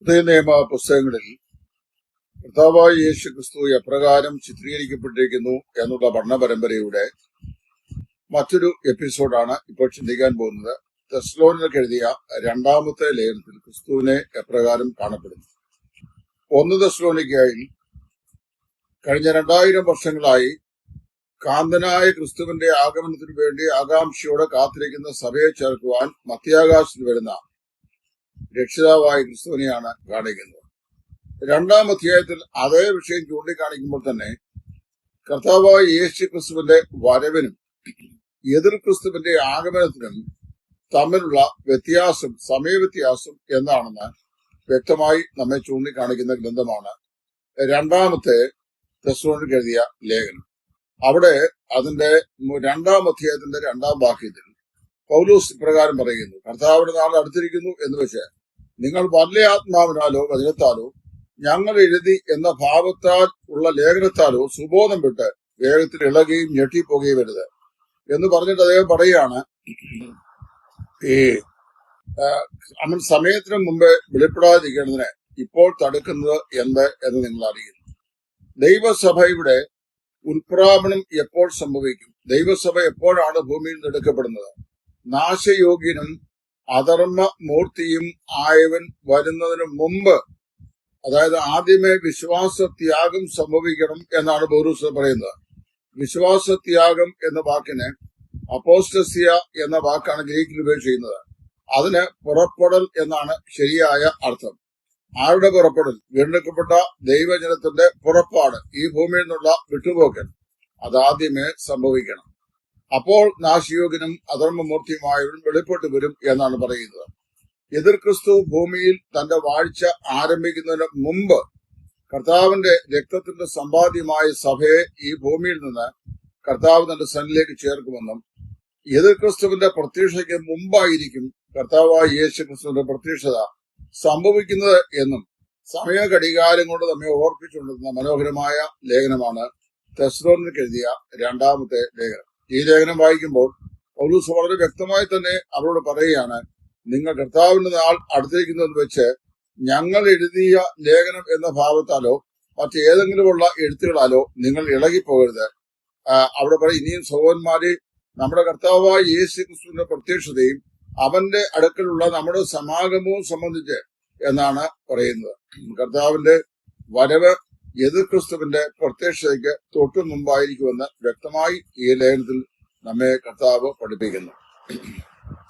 പുതിയ നിയമ പുസ്തകങ്ങളിൽ കർത്താവായ യേശു ക്രിസ്തു എപ്രകാരം ചിത്രീകരിക്കപ്പെട്ടിരിക്കുന്നു എന്നുള്ള പഠന പരമ്പരയുടെ മറ്റൊരു എപ്പിസോഡാണ് ഇപ്പോൾ ചിന്തിക്കാൻ പോകുന്നത്. തെസ്സലോനിക്കർക്ക് എഴുതിയ രണ്ടാമത്തെ ലേഖനത്തിൽ ക്രിസ്തുവിനെ എപ്രകാരം കാണപ്പെടുന്നു. 1 തെസ്സലോനിക്കയിൽ കഴിഞ്ഞ 2000 വർഷങ്ങളായി കാന്തനായ ക്രിസ്തുവിന്റെ ആഗമനത്തിനു വേണ്ടി ആകാംക്ഷയോടെ കാത്തിരിക്കുന്ന സഭയെ ചേർക്കുവാൻ മധ്യാകാശത്തിൽ വരുന്ന രക്ഷിതാവായ ക്രിസ്തുവിനെയാണ് കാണിക്കുന്നത്. 2-ാം അധ്യായത്തിൽ അതേ വിഷയം ചൂണ്ടിക്കാണിക്കുമ്പോൾ തന്നെ കർത്താവായ യേശു ക്രിസ്തുവിന്റെ വരവിനും എതിർ ക്രിസ്തുവിന്റെ ആഗമനത്തിനും തമ്മിലുള്ള വ്യത്യാസം, സമയവ്യത്യാസം എന്താണെന്ന് വ്യക്തമായി നമ്മെ ചൂണ്ടിക്കാണിക്കുന്ന ഗ്രന്ഥമാണ് 2-ാമത്തെ തെസ്സലോനിക്കർക്ക് എഴുതിയ ലേഖനം. അവിടെ അതിന്റെ 2-ാം അധ്യായത്തിന്റെ 2-ാം വാക്യത്തിൽ പൗലോസ് ഇപ്രകാരം പറയുന്നു: കർത്താവിന്റെ നാൾ അടുത്തിരിക്കുന്നു എന്ന് വെച്ച് നിങ്ങൾ വല്ല ആത്മാവിനാലോ വചനത്താലോ ഞങ്ങൾ എഴുതി എന്ന ഭാവത്താൽ ഉള്ള ലേഖനത്താലോ സുബോധം വിട്ട് വേഗത്തിൽ ഇളകുകയും ഞെട്ടിപ്പോകുകയും വരുത് എന്ന് പറഞ്ഞിട്ട് അദ്ദേഹം പറയുകയാണ്, ഈ അവൻ സമയത്തിന് മുമ്പേ വെളിപ്പെടാതിരിക്കുന്നതിന് ഇപ്പോൾ തടുക്കുന്നത് എന്ത് എന്ന് നിങ്ങൾ അറിയുന്നു. ദൈവസഭയുടെ ഉൽപ്രാപണം എപ്പോൾ സംഭവിക്കും? ദൈവസഭ എപ്പോഴാണ് ഭൂമിയിൽ നിന്ന് എടുക്കപ്പെടുന്നത്? നാശയോഗ്യനും അധർമ്മ മൂർത്തിയും ആയവൻ വരുന്നതിന് മുമ്പ്, അതായത് ആദ്യമേ വിശ്വാസത്യാഗം സംഭവിക്കണം എന്നാണ് പൗലോസ് പറയുന്നത്. വിശ്വാസത്യാഗം എന്ന വാക്കിന് അപ്പോസ്റ്റസിയ എന്ന വാക്കാണ് ഗ്രീക്കിൽ ഉപയോഗിച്ചിരിക്കുന്നത്. അതിന് പുറപ്പെടൽ എന്നാണ് ശരിയായ അർത്ഥം. ആരുടെ പുറപ്പെടൽ? വീണ്ടെടുക്കപ്പെട്ട ദൈവജനത്തിന്റെ പുറപ്പാട്, ഈ ഭൂമിയിൽ നിന്നുള്ള വിട്ടുപോക്കൽ, അതാദ്യമേ സംഭവിക്കണം. അപ്പോൾ നാശയോഗ്യനും അധർമ്മമൂർത്തിയുമായവൻ വെളിപ്പെട്ട് വരും എന്നാണ് പറയുന്നത്. എതിർ ക്രിസ്തു ഭൂമിയിൽ തന്റെ വാഴ്ച ആരംഭിക്കുന്നതിന് മുമ്പ് കർത്താവിന്റെ രക്തത്തിന്റെ സമ്പാദ്യമായ സഭയെ ഈ ഭൂമിയിൽ നിന്ന് കർത്താവ് തന്റെ സന്നിധിയിലേക്ക് ചേർക്കുമെന്നും എതിർ ക്രിസ്തുവിന്റെ പ്രത്യക്ഷയ്ക്ക് മുമ്പായിരിക്കും കർത്താവായ യേശു ക്രിസ്തുവിന്റെ പ്രത്യക്ഷത സംഭവിക്കുന്നത് എന്നും സമയ ഘടികാരം കൊണ്ട് നമ്മെ ഓർപ്പിച്ചുകൊണ്ടിരുന്ന മനോഹരമായ ലേഖനമാണ് തെസ്സലോനിക്കർക്ക് എഴുതിയ 2-ാമത്തെ ലേഖനം. ഈ ലേഖനം വായിക്കുമ്പോൾ പൗലോസ് വളരെ വ്യക്തമായി തന്നെ അവരോട് പറയുകയാണ്, നിങ്ങൾ കർത്താവിന്റെ നാൾ അടുത്തിരിക്കുന്നതെന്ന് വെച്ച് ഞങ്ങൾ എഴുതിയ ലേഖനം എന്ന ഭാവത്താലോ മറ്റേതെങ്കിലുമുള്ള എഴുത്തുകളാലോ നിങ്ങൾ ഇളകിപ്പോകരുത്. അവിടെ പറയും, ഇനിയും സഹോദരന്മാരെ, നമ്മുടെ കർത്താവായ യേശു ക്രിസ്തുവിന്റെ പ്രത്യക്ഷതയും അവന്റെ അടുക്കലുള്ള നമ്മുടെ സമാഗമവും സംബന്ധിച്ച് എന്നാണ് പറയുന്നത്. കർത്താവിന്റെ വരവ് എതിർ ക്രിസ്തുവിന്റെ പ്രത്യക്ഷതയ്ക്ക് തൊട്ടു മുമ്പായിരിക്കുമെന്ന് വ്യക്തമായി ഈ ലേഖനത്തിൽ നമ്മെ കർത്താവ് പഠിപ്പിക്കുന്നു.